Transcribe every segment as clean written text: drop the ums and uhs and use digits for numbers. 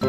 Here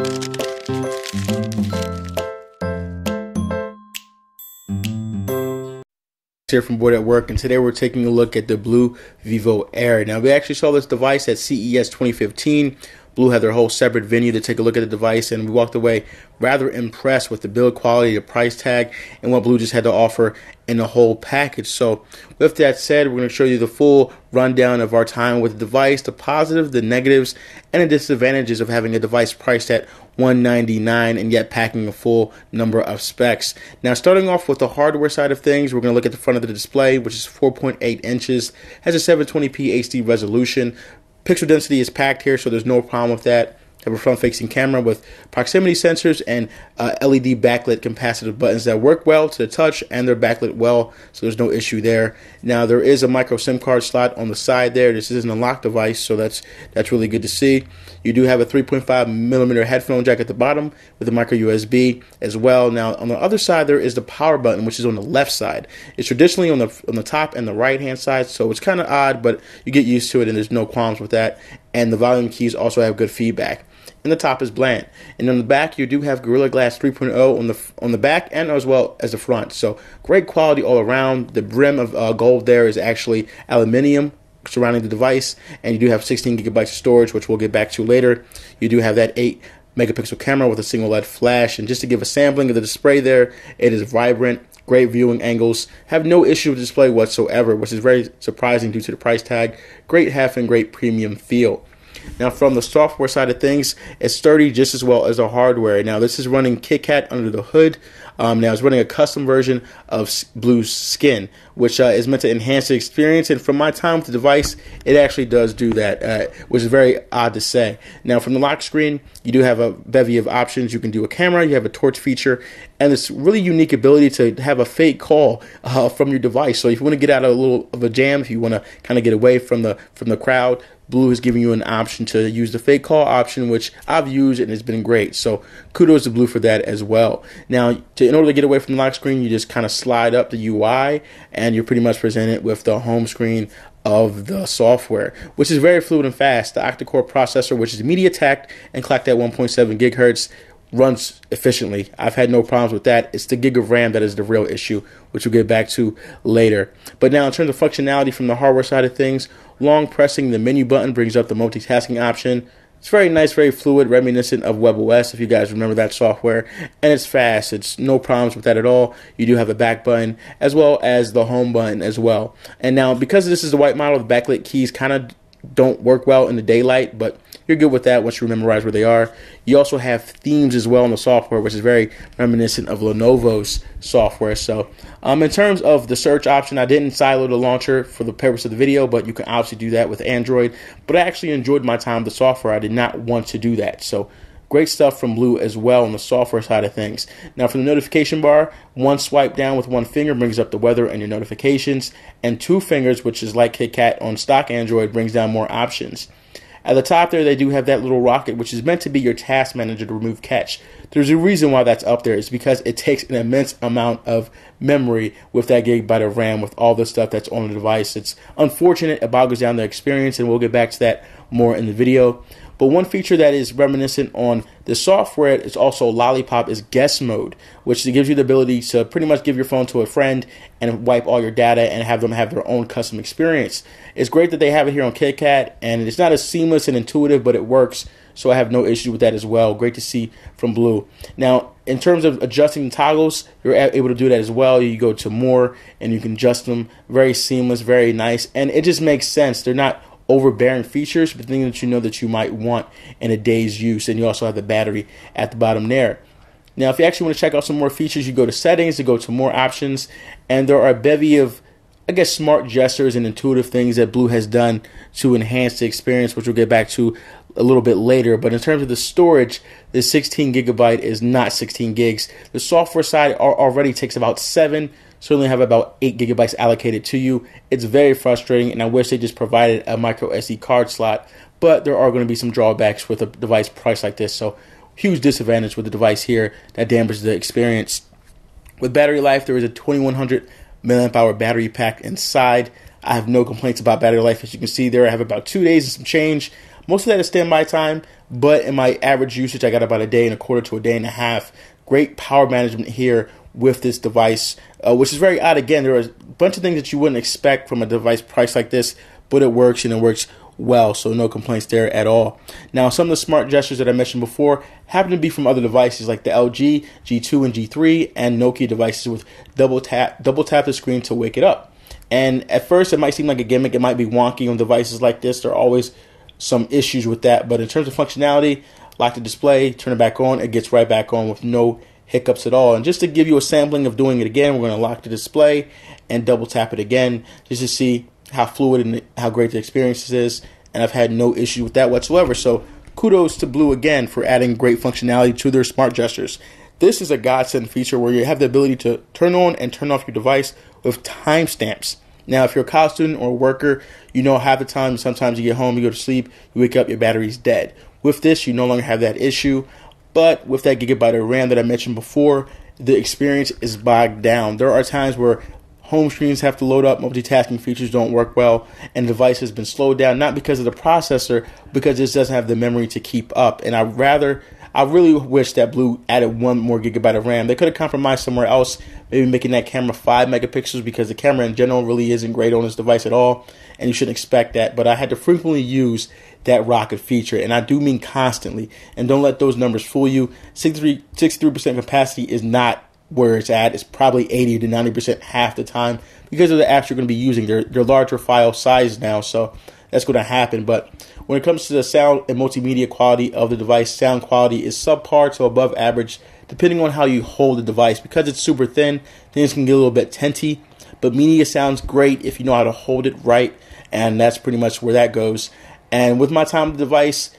from Bored at Work, and today we're taking a look at the Blu Vivo Air. Now, we actually saw this device at CES 2015. Blu had their whole separate venue to take a look at the device, and we walked away rather impressed with the build quality, the price tag, and what Blu just had to offer in the whole package. So with that said, we're going to show you the full rundown of our time with the device, the positives, the negatives, and the disadvantages of having a device priced at $199 and yet packing a full number of specs. Now, starting off with the hardware side of things, we're going to look at the front of the display, which is 4.8 inches, has a 720p HD resolution. Pixel density is packed here, so there's no problem with that. Have a front-facing camera with proximity sensors and LED backlit capacitive buttons that work well to the touch, and they're backlit well, so there's no issue there. Now, there is a micro SIM card slot on the side there. This isn't a locked device, so that's really good to see. You do have a 3.5mm headphone jack at the bottom with a micro USB as well. Now, on the other side, there is the power button, which is on the left side. It's traditionally on the top and the right-hand side, so it's kind of odd, but you get used to it, and there's no qualms with that. And the volume keys also have good feedback. And the top is bland. And on the back, you do have Gorilla Glass 3.0 on the back and as well as the front. So great quality all around. The brim of gold there is actually aluminium surrounding the device, and you do have 16 gigabytes of storage, which we'll get back to later. You do have that 8 megapixel camera with a single LED flash, and just to give a sampling of the display there, it is vibrant. Great viewing angles, have no issue with the display whatsoever, which is very surprising due to the price tag. Great heft and great premium feel. Now, from the software side of things, it's sturdy just as well as the hardware. Now, this is running KitKat under the hood. Now, it's running a custom version of Blu's skin, which is meant to enhance the experience. And from my time with the device, it actually does do that, which is very odd to say. Now, from the lock screen, you do have a bevy of options. You can do a camera, you have a torch feature, and this really unique ability to have a fake call from your device. So if you want to get out of a little of a jam, if you want to kind of get away from the crowd, Blu is giving you an option to use the fake call option, which I've used and it's been great. So kudos to Blu for that as well. Now, in order to get away from the lock screen, you just kind of slide up the UI and you're pretty much presented with the home screen of the software, which is very fluid and fast. The octa-core processor, which is MediaTek and clocked at 1.7 gigahertz, runs efficiently. I've had no problems with that. It's the gig of RAM that is the real issue, which we'll get back to later. But now, in terms of functionality from the hardware side of things, long pressing the menu button brings up the multitasking option. It's very nice, very fluid, reminiscent of WebOS, if you guys remember that software. And it's fast. It's no problems with that at all. You do have the back button as well as the home button as well. And now, because this is the white model, the backlit keys kind of don't work well in the daylight, but you're good with that once you memorize where they are. You also have themes as well in the software, which is very reminiscent of Lenovo's software. So in terms of the search option, I didn't silo the launcher for the purpose of the video, but you can obviously do that with Android. But I actually enjoyed my time with the software. I did not want to do that. So great stuff from Blu as well on the software side of things. Now, for the notification bar, one swipe down with one finger brings up the weather and your notifications, and two fingers, which is like KitKat on stock Android, brings down more options. At the top there, they do have that little rocket, which is meant to be your task manager to remove cache. There's a reason why that's up there. It's because it takes an immense amount of memory with that gigabyte of RAM with all the stuff that's on the device. It's unfortunate. It boggles down the experience, and we'll get back to that more in the video. But one feature that is reminiscent on the software is also Lollipop is guest mode, which gives you the ability to pretty much give your phone to a friend and wipe all your data and have them have their own custom experience. It's great that they have it here on KitKat, and it's not as seamless and intuitive, but it works. So I have no issue with that as well. Great to see from Blu. Now, in terms of adjusting the toggles, you're able to do that as well. You go to more and you can adjust them. Very seamless, very nice, and it just makes sense. They're not overbearing features, but things that you know that you might want in a day's use. And you also have the battery at the bottom there. Now, if you actually want to check out some more features, you go to settings, you go to more options, and there are a bevy of, I guess, smart gestures and intuitive things that Blu has done to enhance the experience, which we'll get back to a little bit later. But in terms of the storage, the 16 gigabyte is not 16 gigs. The software side already takes about 7. So you only have about 8 gigabytes allocated to you. It's very frustrating, and I wish they just provided a micro SD card slot, but there are going to be some drawbacks with a device priced like this. So huge disadvantage with the device here that damages the experience. With battery life, there is a 2100 milliamp hour battery pack inside. I have no complaints about battery life. As you can see there, I have about 2 days and some change. Most of that is standby time, but in my average usage, I got about a day and a quarter to a day and a half. Great power management here with this device, which is very odd. Again, there are a bunch of things that you wouldn't expect from a device priced like this, but it works, and it works well, so no complaints there at all. Now, some of the smart gestures that I mentioned before happen to be from other devices like the LG, G2 and G3, and Nokia devices with double tap the screen to wake it up. And at first, it might seem like a gimmick. It might be wonky on devices like this. There are always some issues with that, but in terms of functionality, lock the display, turn it back on, it gets right back on with no hiccups at all. And just to give you a sampling of doing it again, we're going to lock the display and double tap it again just to see how fluid and how great the experience is, and I've had no issue with that whatsoever. So kudos to Blu again for adding great functionality to their smart gestures. This is a godsend feature where you have the ability to turn on and turn off your device with timestamps. Now, if you're a college student or a worker, you know half the time, sometimes you get home, you go to sleep, you wake up, your battery's dead. With this, you no longer have that issue, but with that gigabyte of RAM that I mentioned before, the experience is bogged down. There are times where home screens have to load up, multitasking features don't work well, and the device has been slowed down, not because of the processor, because it doesn't have the memory to keep up. And I really wish that Blu added 1 more gigabyte of RAM. They could have compromised somewhere else, maybe making that camera 5 megapixels, because the camera in general really isn't great on this device at all, and you shouldn't expect that. But I had to frequently use that rocket feature, and I do mean constantly. And don't let those numbers fool you. 63% capacity is not where it's at. It's probably 80 to 90% half the time because of the apps you're going to be using. They're larger file size now, so that's going to happen. But when it comes to the sound and multimedia quality of the device, sound quality is subpar to above average, depending on how you hold the device. Because it's super thin, things can get a little bit tinty, but media sounds great if you know how to hold it right, and that's pretty much where that goes. And with my time with the device,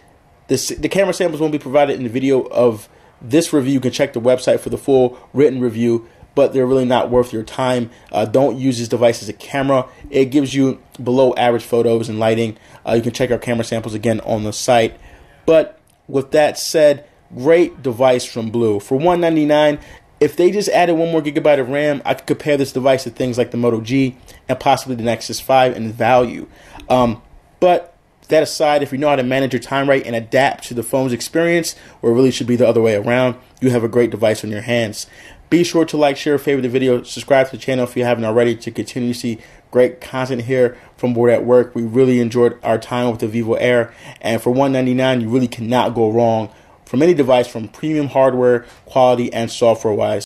the camera samples won't be provided in the video of this review. You can check the website for the full written review, but they're really not worth your time. Don't use this device as a camera. It gives you below average photos and lighting. You can check our camera samples again on the site. But with that said, great device from Blu. For $199, if they just added 1 more gigabyte of RAM, I could compare this device to things like the Moto G and possibly the Nexus 5 in value. But that aside, if you know how to manage your time right and adapt to the phone's experience, or it really should be the other way around, you have a great device on your hands. Be sure to like, share, favorite the video, subscribe to the channel if you haven't already to continue to see great content here from Bored at Work. We really enjoyed our time with the Vivo Air, and for $199, you really cannot go wrong from any device, from premium hardware, quality, and software-wise.